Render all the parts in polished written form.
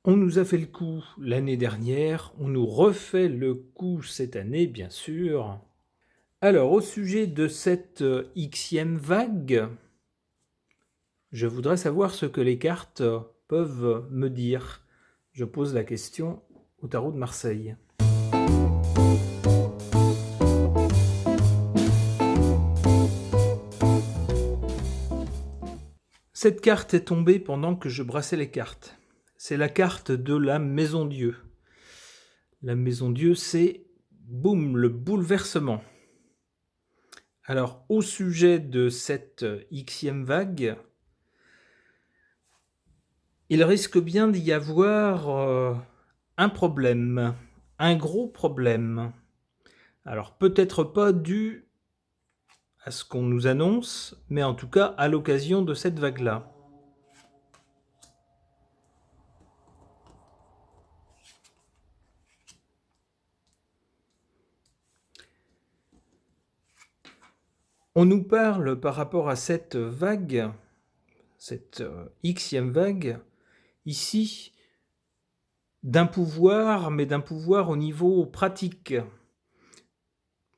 On nous a fait le coup l'année dernière, on nous refait le coup cette année, bien sûr. Alors, au sujet de cette Xème vague, je voudrais savoir ce que les cartes peuvent me dire. Je pose la question au tarot de Marseille. Cette carte est tombée pendant que je brassais les cartes. C'est la carte de la Maison Dieu. La Maison Dieu, c'est, boum, le bouleversement. Alors, au sujet de cette Xème vague, il risque bien d'y avoir un problème, un gros problème. Alors, peut-être pas dû à ce qu'on nous annonce, mais en tout cas à l'occasion de cette vague-là. On nous parle par rapport à cette vague, cette Xème vague, ici, d'un pouvoir, mais d'un pouvoir au niveau pratique,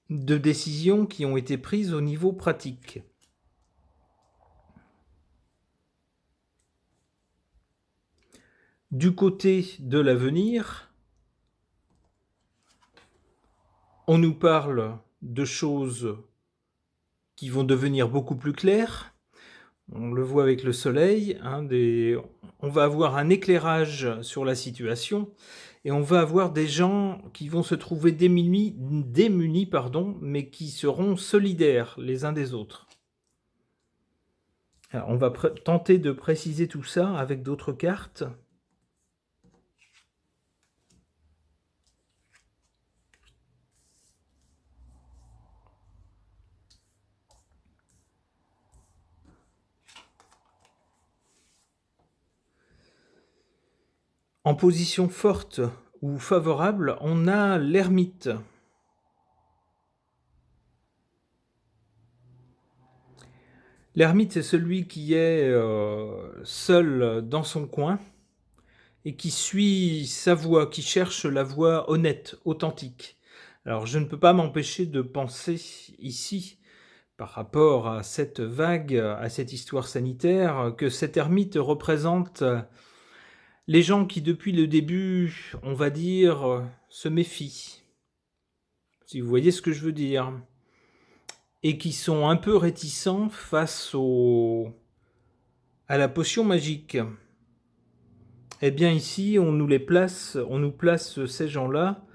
de décisions qui ont été prises au niveau pratique. Du côté de l'avenir, on nous parle de choses qui vont devenir beaucoup plus claires. On le voit avec le soleil, on va avoir un éclairage sur la situation et on va avoir des gens qui vont se trouver démunis, mais qui seront solidaires les uns des autres. Alors, on va tenter de préciser tout ça avec d'autres cartes. En position forte ou favorable, on a l'ermite. L'ermite, c'est celui qui est seul dans son coin et qui suit sa voie, qui cherche la voie honnête, authentique. Alors, je ne peux pas m'empêcher de penser ici, par rapport à cette vague, à cette histoire sanitaire, que cet ermite représente les gens qui, depuis le début, on va dire, se méfient. Si vous voyez ce que je veux dire. Et qui sont un peu réticents face à la potion magique. Eh bien ici, on nous place ces gens-là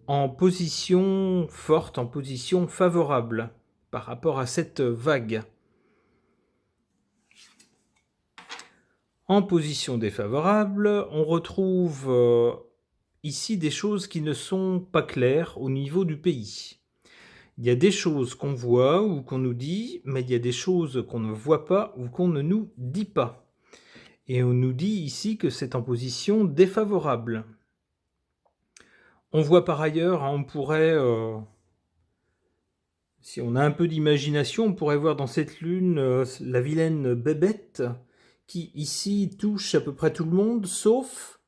en position forte, en position favorable par rapport à cette vague. En position défavorable, on retrouve ici des choses qui ne sont pas claires au niveau du pays. Il y a des choses qu'on voit ou qu'on nous dit, mais il y a des choses qu'on ne voit pas ou qu'on ne nous dit pas. Et on nous dit ici que c'est en position défavorable. On voit par ailleurs, on pourrait, si on a un peu d'imagination, on pourrait voir dans cette lune la vilaine Bébête qui ici touche à peu près tout le monde, sauf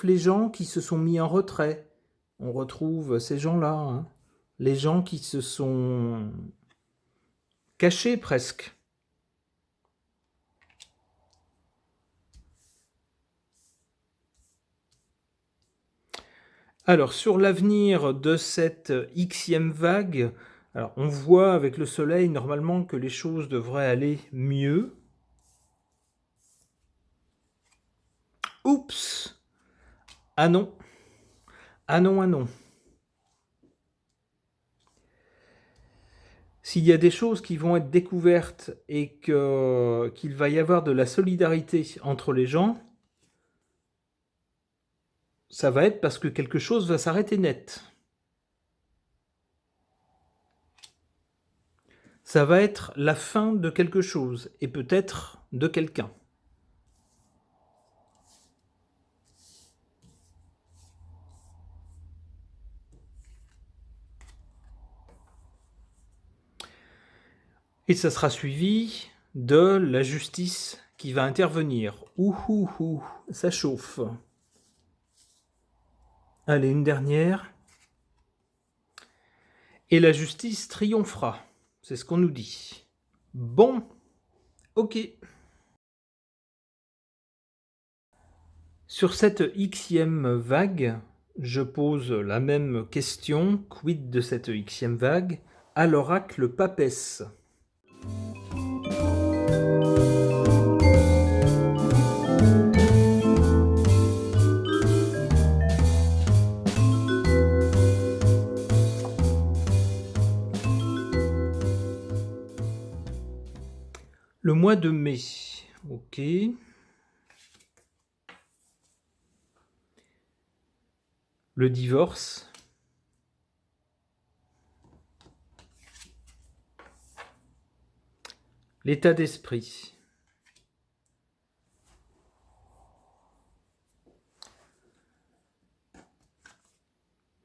les gens qui se sont mis en retrait. On retrouve ces gens-là, hein, les gens qui se sont cachés presque. Alors, sur l'avenir de cette Xème vague, alors on voit avec le soleil normalement que les choses devraient aller mieux. Oups! Ah non! Ah non, ah non! S'il y a des choses qui vont être découvertes et qu'il va y avoir de la solidarité entre les gens, ça va être parce que quelque chose va s'arrêter net. Ça va être la fin de quelque chose, et peut-être de quelqu'un. Et ça sera suivi de la justice qui va intervenir. Ouh, ça chauffe. Allez, une dernière. Et la justice triomphera. C'est ce qu'on nous dit. Bon, ok. Sur cette xème vague, je pose la même question. Quid de cette xème vague à l'oracle papesse? Le mois de mai. Ok. Le divorce. L'état d'esprit.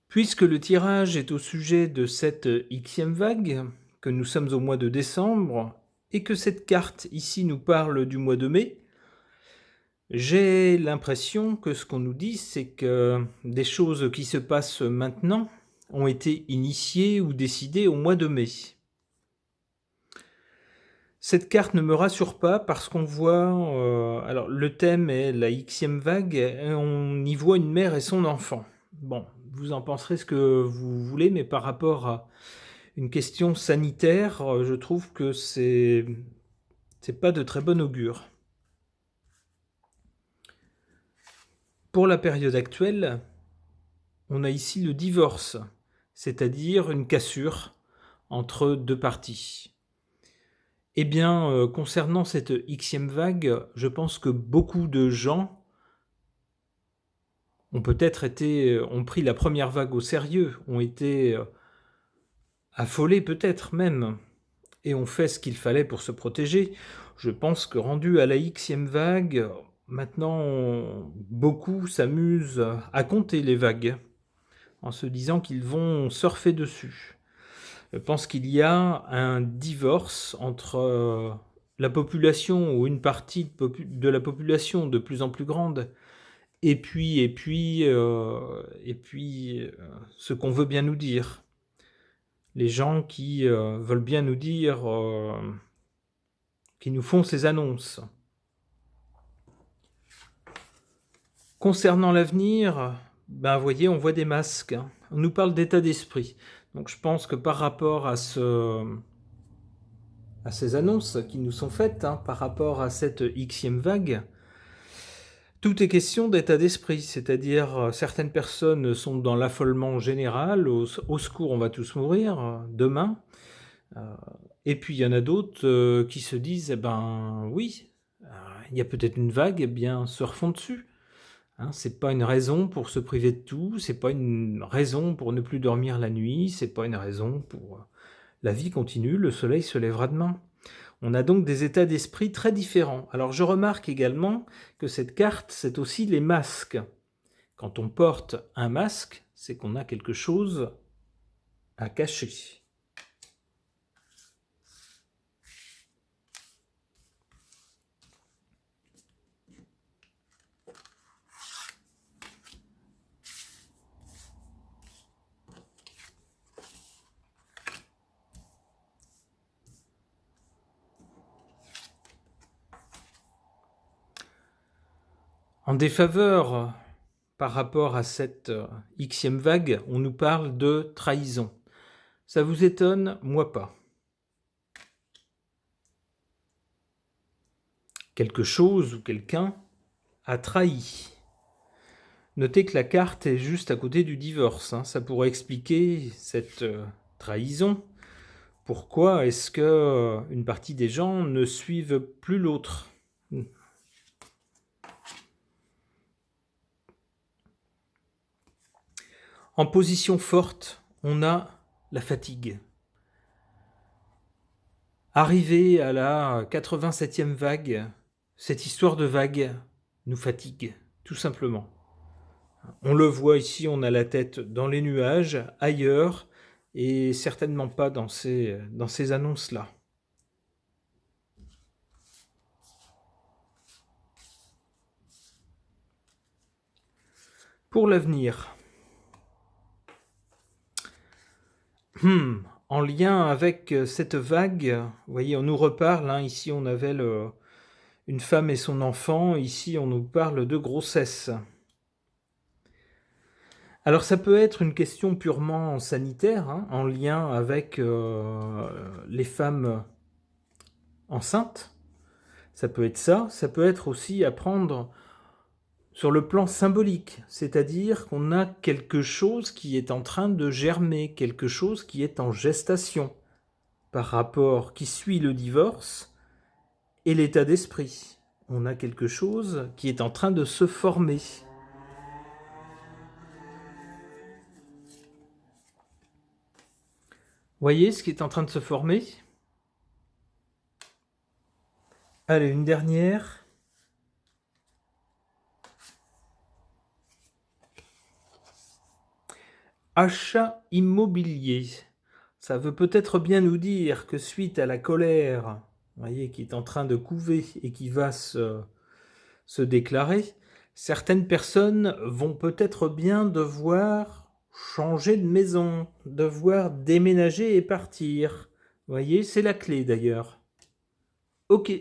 Puisque le tirage est au sujet de cette xème vague, que nous sommes au mois de décembre, et que cette carte ici nous parle du mois de mai, j'ai l'impression que ce qu'on nous dit, c'est que des choses qui se passent maintenant ont été initiées ou décidées au mois de mai. Cette carte ne me rassure pas parce qu'on voit... alors le thème est la xème vague, et on y voit une mère et son enfant. Bon, vous en penserez ce que vous voulez, mais par rapport à une question sanitaire, je trouve que c'est pas de très bon augure. Pour la période actuelle, on a ici le divorce, c'est-à-dire une cassure entre deux parties. Eh bien, concernant cette xème vague, je pense que beaucoup de gens ont pris la première vague au sérieux, ont été affolés peut-être même, et ont fait ce qu'il fallait pour se protéger. Je pense que rendu à la xème vague, maintenant, beaucoup s'amusent à compter les vagues, en se disant qu'ils vont surfer dessus. Je pense qu'il y a un divorce entre la population, ou une partie de la population de plus en plus grande, et puis ce qu'on veut bien nous dire. Les gens qui veulent bien nous dire, qui nous font ces annonces. Concernant l'avenir, ben, vous voyez, on voit des masques. On nous parle d'état d'esprit. Donc je pense que par rapport à ces annonces qui nous sont faites, par rapport à cette xème vague, tout est question d'état d'esprit, c'est-à-dire certaines personnes sont dans l'affolement général, au secours, on va tous mourir demain, et puis il y en a d'autres qui se disent, eh ben oui, il y a peut-être une vague, eh bien surfons dessus. C'est pas une raison pour se priver de tout, c'est pas une raison pour ne plus dormir la nuit, c'est pas une raison pour... La vie continue, le soleil se lèvera demain. On a donc des états d'esprit très différents. Alors je remarque également que cette carte, c'est aussi les masques. Quand on porte un masque, c'est qu'on a quelque chose à cacher. En défaveur, par rapport à cette xème vague, on nous parle de trahison. Ça vous étonne? Moi pas. Quelque chose ou quelqu'un a trahi. Notez que la carte est juste à côté du divorce. Ça pourrait expliquer cette trahison. Pourquoi est-ce que une partie des gens ne suivent plus l'autre? En position forte, on a la fatigue. Arrivé à la 87e vague, cette histoire de vague nous fatigue, tout simplement. On le voit ici, on a la tête dans les nuages, ailleurs, et certainement pas dans ces annonces-là. Pour l'avenir, en lien avec, cette vague, vous voyez, on nous reparle, hein, ici on avait une femme et son enfant, ici on nous parle de grossesse. Alors ça peut être une question purement sanitaire, hein, en lien avec, les femmes enceintes. Ça peut être ça, ça peut être aussi à prendre sur le plan symbolique, c'est-à-dire qu'on a quelque chose qui est en train de germer, quelque chose qui est en gestation par rapport qui suit le divorce et l'état d'esprit. On a quelque chose qui est en train de se former. Voyez ce qui est en train de se former? Allez, une dernière. Achat immobilier. Ça veut peut-être bien nous dire que suite à la colère, vous voyez, qui est en train de couver et qui va se déclarer, certaines personnes vont peut-être bien devoir changer de maison, devoir déménager et partir. Vous voyez, c'est la clé d'ailleurs. Ok.